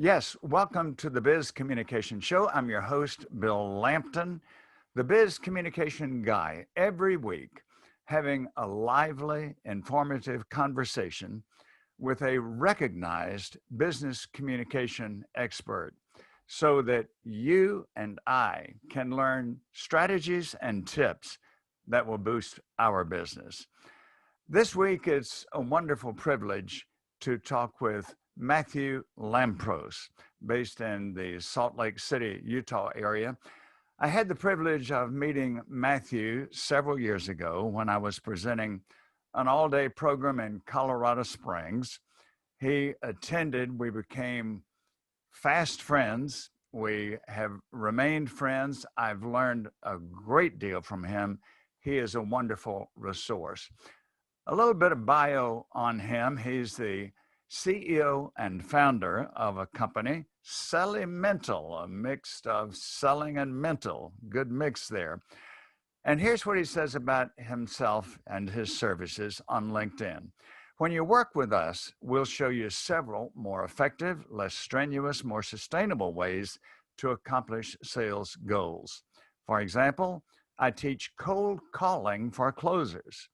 Yes, welcome to the Biz Communication Show. I'm your host, Bill Lampton, the Biz Communication Guy, every week having a lively, informative conversation with a recognized business communication expert so that you and I can learn strategies and tips that will boost our business. This week, it's a wonderful privilege to talk with Matthew Lampros, based in the Salt Lake City, Utah area. I had the privilege of meeting Matthew several years ago when I was presenting an all-day program in Colorado Springs. He attended, we became fast friends. We have remained friends. I've learned a great deal from him. He is a wonderful resource. A little bit of bio on him. He's the CEO and founder of a company, Mental, a mix of selling and mental. Good mix there. And here's what he says about himself and his services on LinkedIn. When you work with us, we'll show you several more effective, less strenuous, more sustainable ways to accomplish sales goals. For example, I teach cold calling for closers.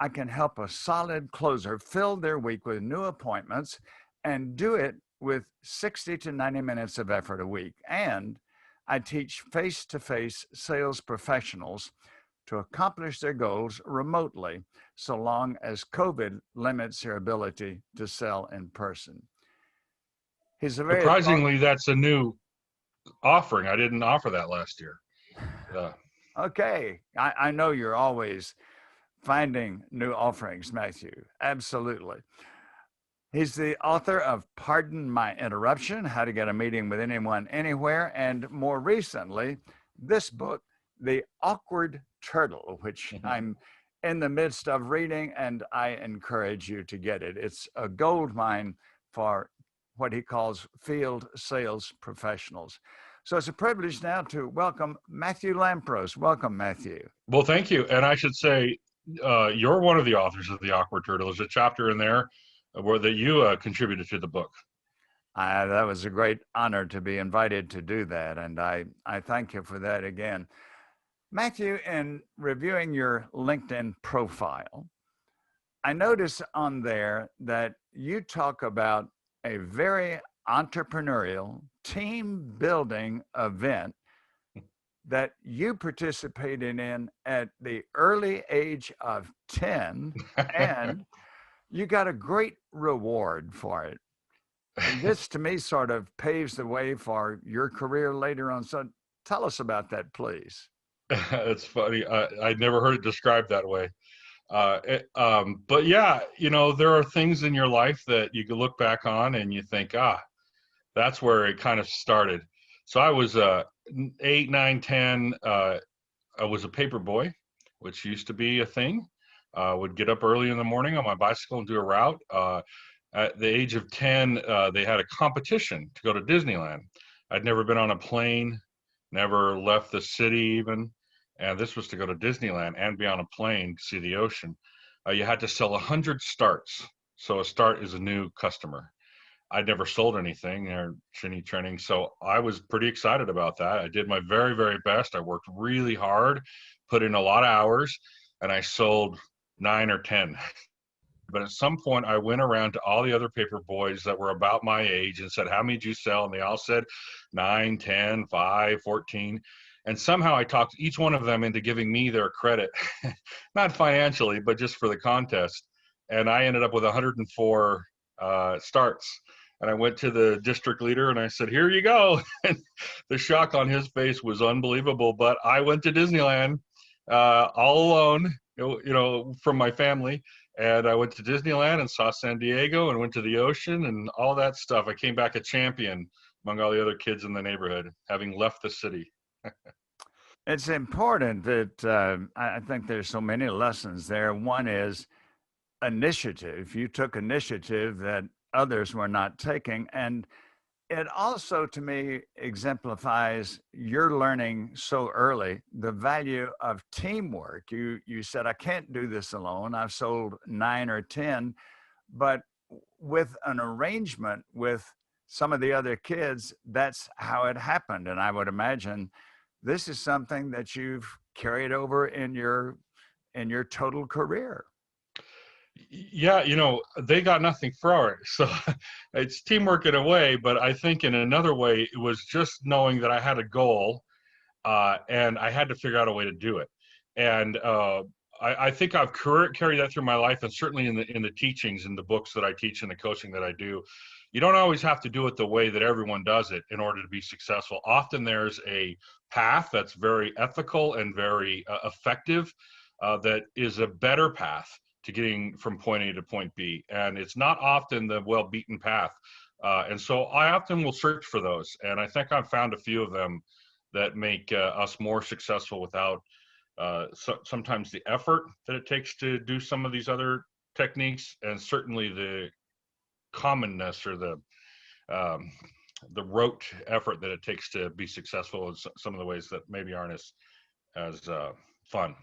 I can help a solid closer fill their week with new appointments and do it with 60 to 90 minutes of effort a week. And I teach face-to-face sales professionals to accomplish their goals remotely, so long as COVID limits their ability to sell in person. He's a very Surprisingly, that's a new offering. I didn't offer that last year. Okay. I know you're always finding new offerings, Matthew. Absolutely. He's the author of Pardon My Interruption, How to Get a Meeting with Anyone, Anywhere, and more recently, this book, The Awkward Turtle, which I'm in the midst of reading, and I encourage you to get it. It's a gold mine for what he calls field sales professionals. So it's a privilege now to welcome Matthew Lampros. Welcome, Matthew. Well, thank you. And I should say, you're one of the authors of The Awkward Turtle. There's a chapter in there where that you contributed to the book. That was a great honor to be invited to do that, and I thank you for that again. Matthew, in reviewing your LinkedIn profile, I notice on there that you talk about a very entrepreneurial team building event that you participated in at the early age of 10, and you got a great reward for it. And this, to me, sort of paves the way for your career later on. So tell us about that, please. It's funny. I never heard it described that way. But yeah, there are things in your life that you can look back on and you think, that's where it kind of started. So I was 8, 9, 10. I was a paper boy, which used to be a thing. Would get up early in the morning on my bicycle and do a route. At the age of 10, they had a competition to go to Disneyland. I'd never been on a plane, never left the city even. And this was to go to Disneyland and be on a plane to see the ocean. You had to sell 100 starts. So a start is a new customer. I'd never sold anything or any training. So I was pretty excited about that. I did my very, very best. I worked really hard, put in a lot of hours, and I sold 9 or 10. But at some point, I went around to all the other paper boys that were about my age and said, how many did you sell? And they all said 9, 10, 5, 14. And somehow I talked each one of them into giving me their credit, not financially, but just for the contest. And I ended up with 104 starts. And I went to the district leader and I said, here you go. And the shock on his face was unbelievable. But I went to Disneyland all alone, from my family. And I went to Disneyland and saw San Diego and went to the ocean and all that stuff. I came back a champion among all the other kids in the neighborhood, having left the city. It's important that I think there's so many lessons there. One is initiative. You took initiative that others were not taking. And it also, to me, exemplifies your learning so early the value of teamwork. You said, I can't do this alone. I've sold 9 or 10, but with an arrangement with some of the other kids, that's how it happened. And I would imagine this is something that you've carried over in your total career. Yeah, they got nothing for it. So it's teamwork in a way, but I think in another way, it was just knowing that I had a goal, and I had to figure out a way to do it. And I think I've carried that through my life, and certainly in the teachings, in the books that I teach, and the coaching that I do. You don't always have to do it the way that everyone does it in order to be successful. Often there's a path that's very ethical and very effective, that is a better path to getting from point A to point B. And it's not often the well-beaten path. And so I often will search for those. And I think I've found a few of them that make us more successful without sometimes the effort that it takes to do some of these other techniques, and certainly the commonness or the rote effort that it takes to be successful in some of the ways that maybe aren't as fun.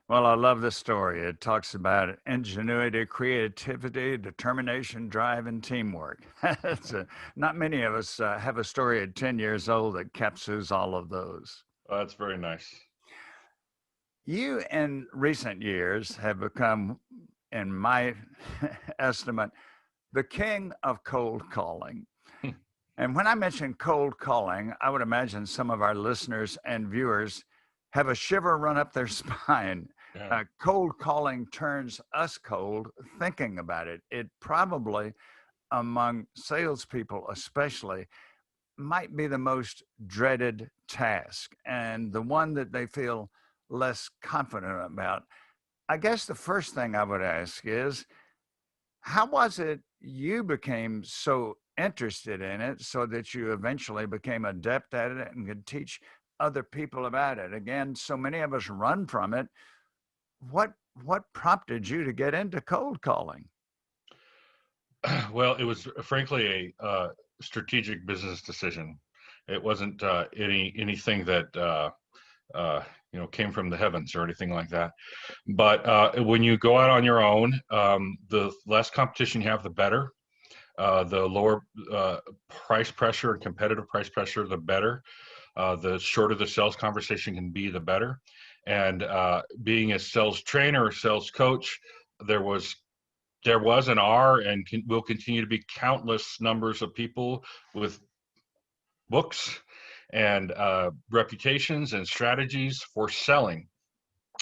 Well, I love this story. It talks about ingenuity, creativity, determination, drive, and teamwork. Not many of us have a story at 10 years old that captures all of those. That's very nice. You, in recent years, have become, in my estimate, the king of cold calling. And when I mention cold calling, I would imagine some of our listeners and viewers have a shiver run up their spine. Yeah. Cold calling turns us cold thinking about it. It probably, among salespeople especially, might be the most dreaded task and the one that they feel less confident about. I guess the first thing I would ask is, how was it you became so interested in it so that you eventually became adept at it and could teach other people about it? Again, so many of us run from it. What prompted you to get into cold calling? Well, it was frankly a strategic business decision. It wasn't anything that came from the heavens or anything like that. But when you go out on your own, the less competition you have, the better. The lower price pressure and competitive price pressure, the better. The shorter the sales conversation can be, the better. And being a sales trainer or sales coach, there was and are and will continue to be countless numbers of people with books and reputations and strategies for selling,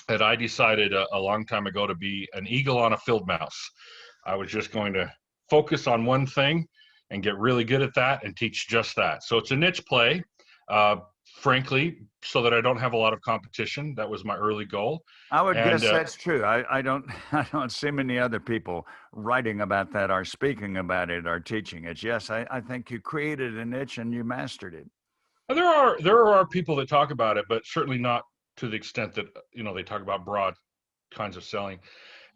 that I decided a long time ago to be an eagle on a field mouse. I was just going to focus on one thing and get really good at that and teach just that. So it's a niche play, frankly, so that I don't have a lot of competition. That was my early goal. I would And guess that's true. I don't I don't see many other people writing about that or speaking about it or teaching it. Yes, I think you created a niche and you mastered it. there are people that talk about it, but certainly not to the extent that they talk about broad kinds of selling.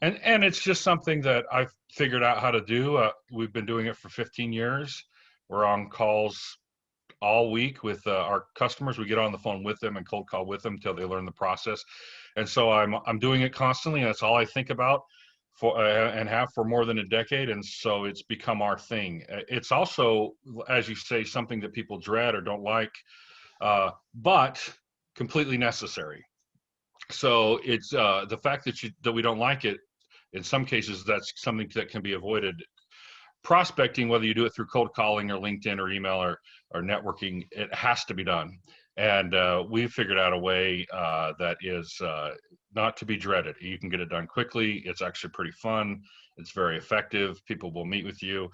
And it's just something that I've figured out how to do. We've been doing it for 15 years. We're on calls all week with our customers. We get on the phone with them and cold call with them until they learn the process. And so I'm doing it constantly. And that's all I think about for and have for more than a decade. And so it's become our thing. It's also, as you say, something that people dread or don't like, but completely necessary. So it's the fact that we don't like it. In some cases, that's something that can be avoided. Prospecting, whether you do it through cold calling or LinkedIn or email or networking, it has to be done. And we've figured out a way that is not to be dreaded. You can get it done quickly. It's actually pretty fun. It's very effective. People will meet with you.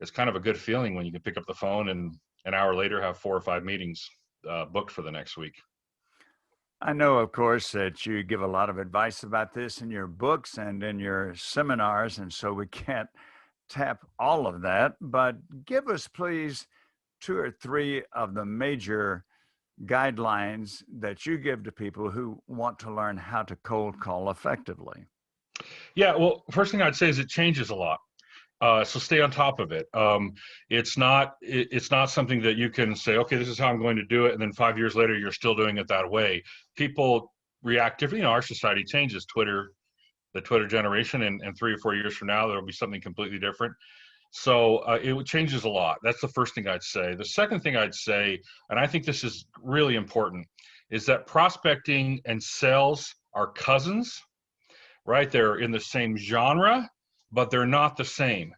It's kind of a good feeling when you can pick up the phone and an hour later have 4 or 5 meetings booked for the next week. I know, of course, that you give a lot of advice about this in your books and in your seminars, and so we can't tap all of that, but give us, please, 2 or 3 of the major guidelines that you give to people who want to learn how to cold call effectively. Yeah, well, first thing I'd say is it changes a lot. So stay on top of it. It's not something that you can say, okay, this is how I'm going to do it, and then 5 years later you're still doing it that way. People react differently. Our society changes. The Twitter generation, and 3 or 4 years from now there'll be something completely different. So it changes a lot. That's the first thing I'd say. The second thing I'd say, and I think this is really important, is that prospecting and sales are cousins, right? They're in the same genre, but they're not the same.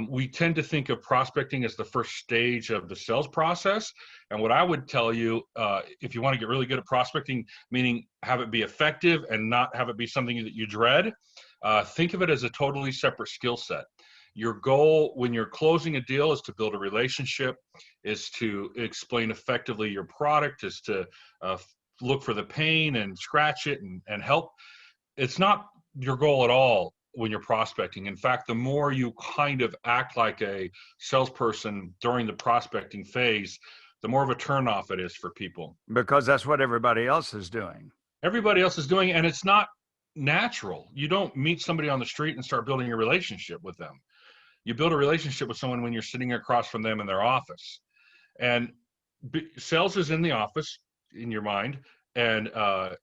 We tend to think of prospecting as the first stage of the sales process. And what I would tell you, if you want to get really good at prospecting, meaning have it be effective and not have it be something that you dread, think of it as a totally separate skill set. Your goal when you're closing a deal is to build a relationship, is to explain effectively your product, is to look for the pain and scratch it and help. It's not your goal at all when you're prospecting. In fact, the more you kind of act like a salesperson during the prospecting phase, the more of a turnoff it is for people. Because that's what everybody else is doing. Everybody else is doing it, and it's not natural. You don't meet somebody on the street and start building a relationship with them. You build a relationship with someone when you're sitting across from them in their office. And sales is in the office, in your mind, and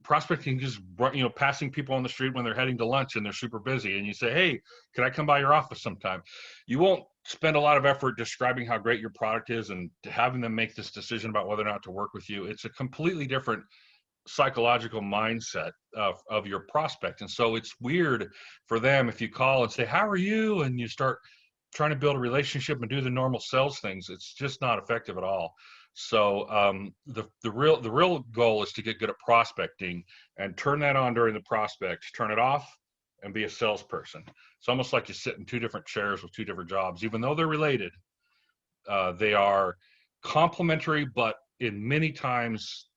prospecting is, passing people on the street when they're heading to lunch and they're super busy, and you say, hey, can I come by your office sometime? You won't spend a lot of effort describing how great your product is and having them make this decision about whether or not to work with you. It's a completely different psychological mindset of your prospect. And so it's weird for them if you call and say, how are you? And you start trying to build a relationship and do the normal sales things. It's just not effective at all. So the real goal is to get good at prospecting and turn that on during the prospect, turn it off, and be a salesperson. It's almost like you sit in two different chairs with two different jobs. Even though they're related, they are complementary, but in many times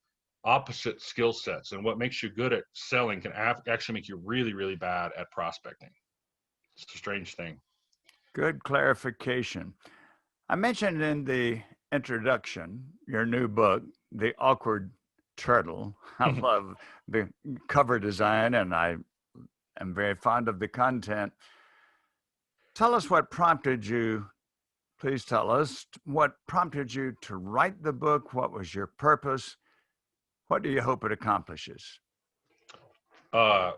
opposite skill sets. And what makes you good at selling can actually make you really, really bad at prospecting. It's a strange thing. Good clarification. I mentioned in the introduction your new book, The Awkward Turtle. I love the cover design, and I am very fond of the content. Tell us what prompted you, please tell us what prompted you to write the book. What was your purpose? What do you hope it accomplishes? I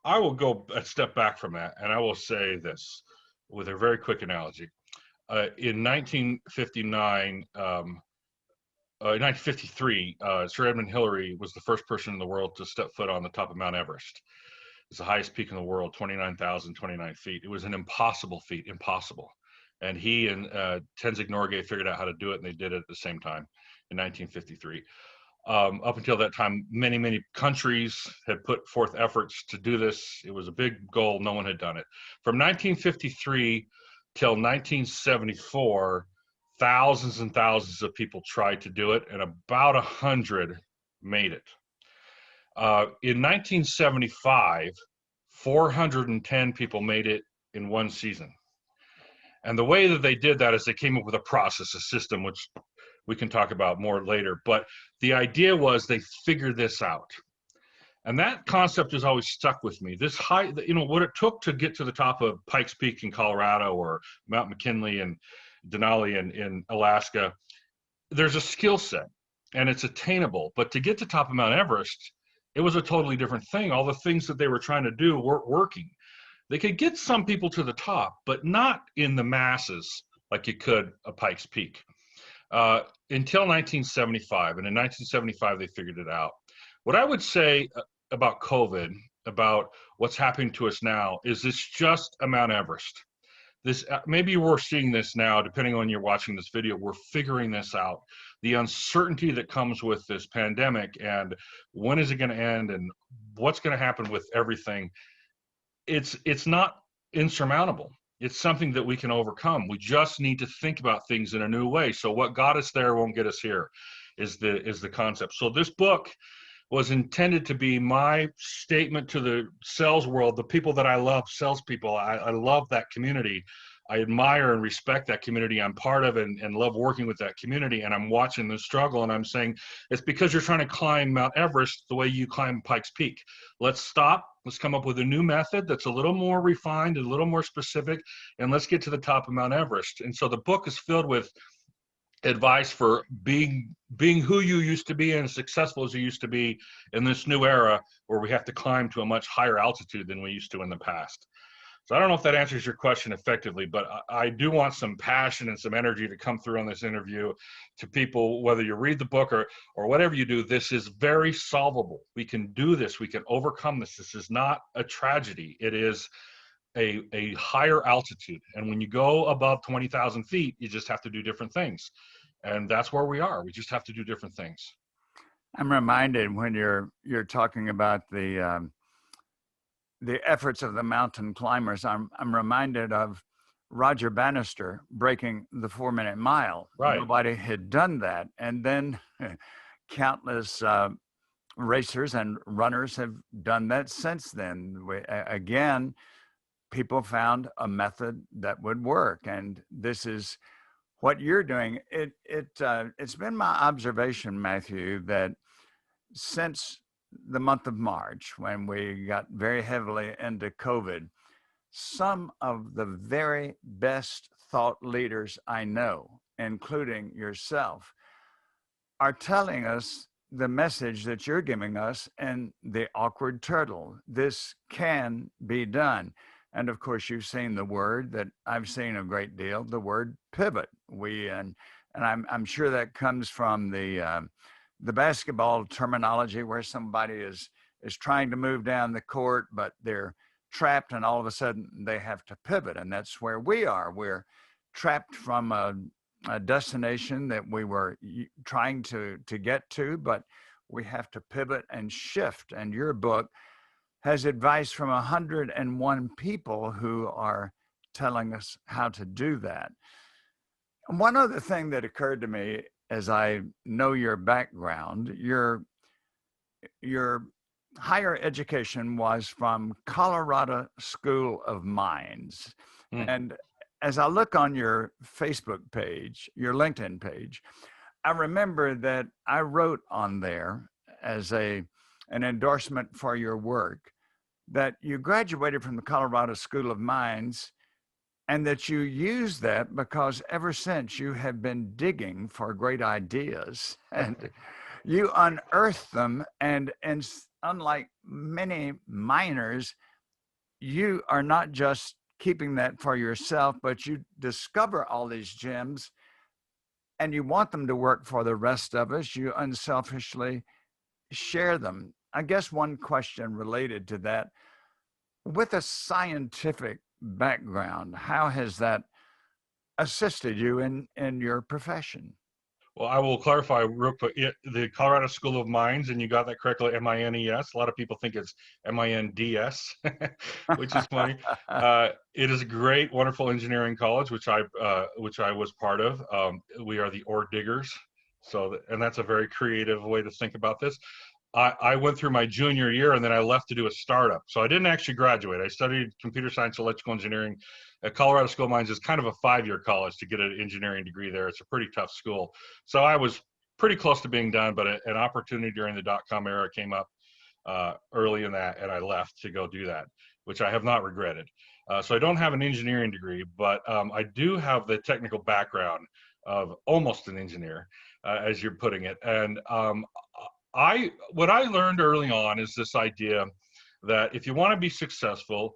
will go a step back from that, and I will say this with a very quick analogy. In 1959, 1953, Sir Edmund Hillary was the first person in the world to step foot on the top of Mount Everest. It's the highest peak in the world, 29,029 feet. It was an impossible feat, impossible. And he and Tenzing Norgay figured out how to do it, and they did it at the same time in 1953. Up until that time, many countries had put forth efforts to do this. It was a big goal. No one had done it. From 1953 till 1974, thousands and thousands of people tried to do it, and about 100 made it. In 1975, 410 people made it in one season. And the way that they did that is they came up with a process, a system, which we can talk about more later. But the idea was they figured this out. And that concept has always stuck with me. This high, what it took to get to the top of Pikes Peak in Colorado or Mount McKinley and Denali in Alaska, there's a skill set and it's attainable. But to get to top of Mount Everest, it was a totally different thing. All the things that they were trying to do weren't working. They could get some people to the top, but not in the masses like you could at Pikes Peak. Until 1975, and in 1975 they figured it out. What I would say about COVID, about what's happening to us now, is it's just a Mount Everest. This maybe we're seeing this now, depending on you're watching this video. We're figuring this out. The uncertainty that comes with this pandemic, and when is it going to end, and what's going to happen with everything. It's not insurmountable. It's something that we can overcome. We just need to think about things in a new way. So what got us there won't get us here, is the concept. So this book was intended to be my statement to the sales world, the people that I love, salespeople. I love that community. I admire and respect that community I'm part of, and love working with that community. And I'm watching the struggle, and I'm saying, it's because you're trying to climb Mount Everest the way you climb Pikes Peak. Let's stop. Let's come up with a new method that's a little more refined, a little more specific, and let's get to the top of Mount Everest. And so the book is filled with advice for being who you used to be and as successful as you used to be in this new era where we have to climb to a much higher altitude than we used to in the past. So I don't know if that answers your question effectively, but I do want some passion and some energy to come through on this interview to people, whether you read the book or whatever you do. This is very solvable. We can do this. We can overcome this. This is not a tragedy. It is a higher altitude. And when you go above 20,000 feet, you just have to do different things. And that's where we are. We just have to do different things. I'm reminded when you're talking about the efforts of the mountain climbers. I'm reminded of Roger Bannister breaking the 4-minute mile. Right. Nobody had done that, and then countless racers and runners have done that since then. Again, people found a method that would work, and this is what you're doing. It's been my observation, Matthew, that since the month of March, when we got very heavily into COVID, some of the very best thought leaders I know, including yourself, are telling us the message that you're giving us and the awkward turtle. This can be done. And of course, you've seen the word that I've seen a great deal, the word pivot. And I'm sure that comes from the basketball terminology where somebody is trying to move down the court, but they're trapped, and all of a sudden they have to pivot. And that's where we are. We're trapped from a destination that we were trying to get to, but we have to pivot and shift. And your book has advice from 101 people who are telling us how to do that. And one other thing that occurred to me as I know your background, your higher education was from Colorado School of Mines. And as I look on your Facebook page, your LinkedIn page, I remember that I wrote on there as an endorsement for your work that you graduated from the Colorado School of Mines, and that you use that because ever since you have been digging for great ideas and you unearth them. And unlike many miners, you are not just keeping that for yourself, but you discover all these gems and you want them to work for the rest of us. You unselfishly share them. I guess one question related to that, with a scientific background, how has that assisted you in your profession? Well, I will clarify real quick. The Colorado School of Mines, and you got that correctly, MINES. A lot of people think it's MINDS, which is funny. It is a great, wonderful engineering college, which I was part of. We are the ore diggers, and that's a very creative way to think about this. I went through my junior year and then I left to do a startup. So I didn't actually graduate. I studied computer science, electrical engineering. At Colorado School of Mines is kind of a 5-year college to get an engineering degree there. It's a pretty tough school. So I was pretty close to being done, but an opportunity during the dot-com era came up early in that, and I left to go do that, which I have not regretted. So I don't have an engineering degree, but I do have the technical background of almost an engineer, as you're putting it. And what I learned early on is this idea that if you want to be successful,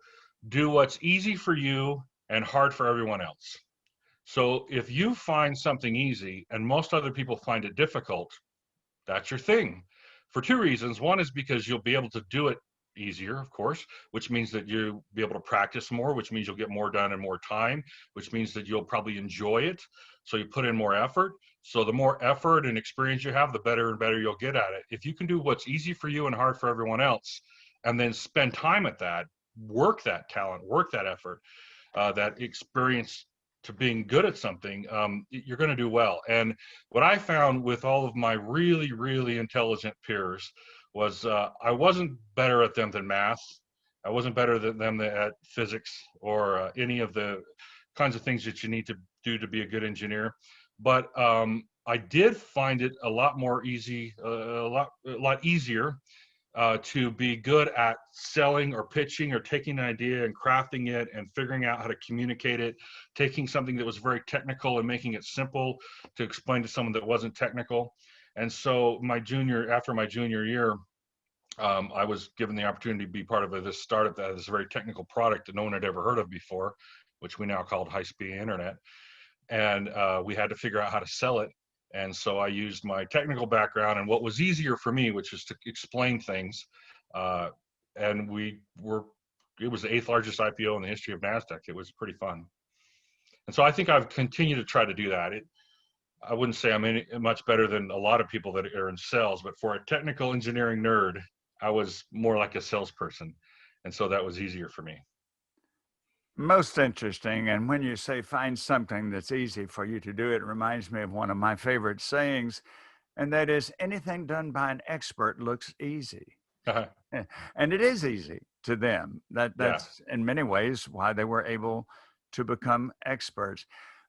do what's easy for you and hard for everyone else. So if you find something easy and most other people find it difficult, that's your thing. For 2 reasons. One is because you'll be able to do it easier, of course, which means that you'll be able to practice more, which means you'll get more done in more time, which means that you'll probably enjoy it. So you put in more effort. So the more effort and experience you have, the better and better you'll get at it. If you can do what's easy for you and hard for everyone else, and then spend time at that, work that talent, work that effort, that experience to being good at something, you're going to do well. And what I found with all of my really, really intelligent peers was I wasn't better at them than math. I wasn't better than them at physics or any of the kinds of things that you need to do to be a good engineer. But I did find it a lot more easy, a lot easier to be good at selling or pitching or taking an idea and crafting it and figuring out how to communicate it, taking something that was very technical and making it simple to explain to someone that wasn't technical. And so after my junior year, I was given the opportunity to be part of this startup that has a very technical product that no one had ever heard of before, which we now called high-speed internet. And we had to figure out how to sell it. And so I used my technical background and what was easier for me, which is to explain things. And it was the 8th largest IPO in the history of NASDAQ. It was pretty fun. And so I think I've continued to try to do that. I wouldn't say I'm much better than a lot of people that are in sales, but for a technical engineering nerd, I was more like a salesperson. And so that was easier for me. Most interesting. And when you say find something that's easy for you to do, it reminds me of one of my favorite sayings, and that is anything done by an expert looks easy. And it is easy to them. That's in many ways why they were able to become experts.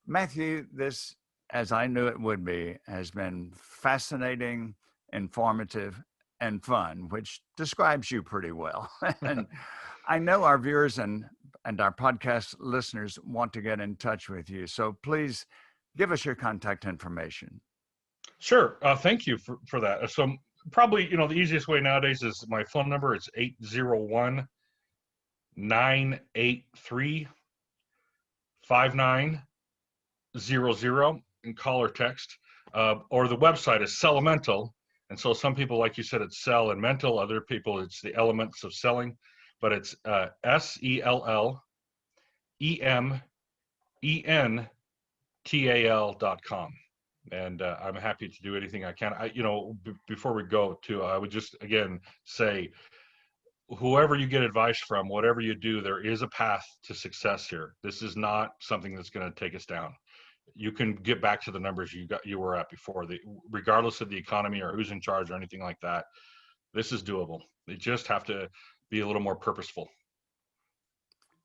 Matthew, this, as I knew it would be, has been fascinating, informative, and fun, which describes you pretty well. And I know our viewers and our podcast listeners want to get in touch with you. So please give us your contact information. Sure. Thank you for that. So probably, the easiest way nowadays is my phone number. It's 801-983-5900 and call or text. Or the website is Sellemental. And so some people, like you said, it's sell and mental. Other people, it's the elements of selling. But it's SELLEMENTAL.com. And I'm happy to do anything I can. Before we go too, I would just again say, whoever you get advice from, whatever you do, there is a path to success here. This is not something that's going to take us down. You can get back to the numbers you were at before, regardless of the economy or who's in charge or anything like that. This is doable. You just have to be a little more purposeful.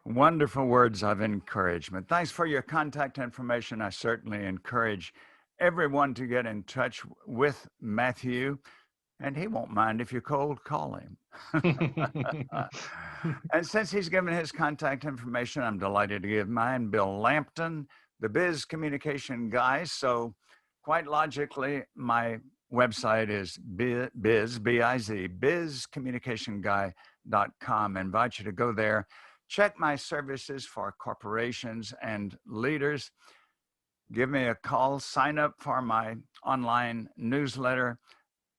Wonderful words of encouragement. Thanks for your contact information. I certainly encourage everyone to get in touch with Matthew, and he won't mind if you cold call him. And since he's given his contact information, I'm delighted to give mine. Bill Lampton, the Biz Communication Guy. So quite logically, my website is bizcommunicationguy.com. I invite you to go there. Check my services for corporations and leaders. Give me a call. Sign up for my online newsletter.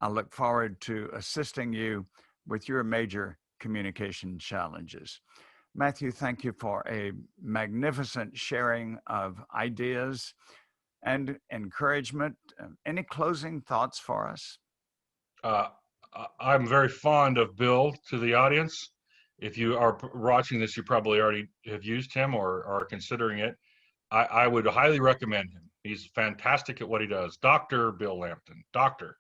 I look forward to assisting you with your major communication challenges. Matthew, thank you for a magnificent sharing of ideas and encouragement. Any closing thoughts for us? I'm very fond of Bill. To the audience, if you are watching this, you probably already have used him or are considering it. I would highly recommend him. He's fantastic at what he does. Dr. Bill Lampton, doctor.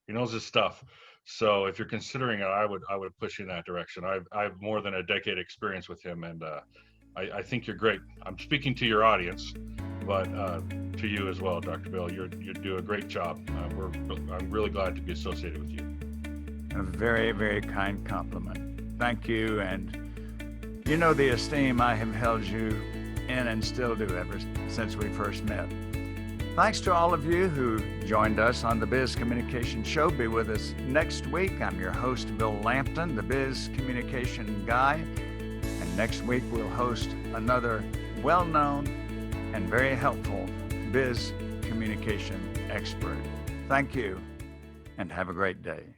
He knows his stuff. So if you're considering it, I would push you in that direction. I've more than a decade experience with him, and I think you're great. I'm speaking to your audience, but to you as well, Dr. Bill. You do a great job. I'm really glad to be associated with you. A very, very kind compliment. Thank you, and you know the esteem I have held you in and still do ever since we first met. Thanks to all of you who joined us on the Biz Communication Show. Be with us next week. I'm your host, Bill Lampton, the Biz Communication Guy. And next week, we'll host another well-known and very helpful biz communication expert. Thank you, and have a great day.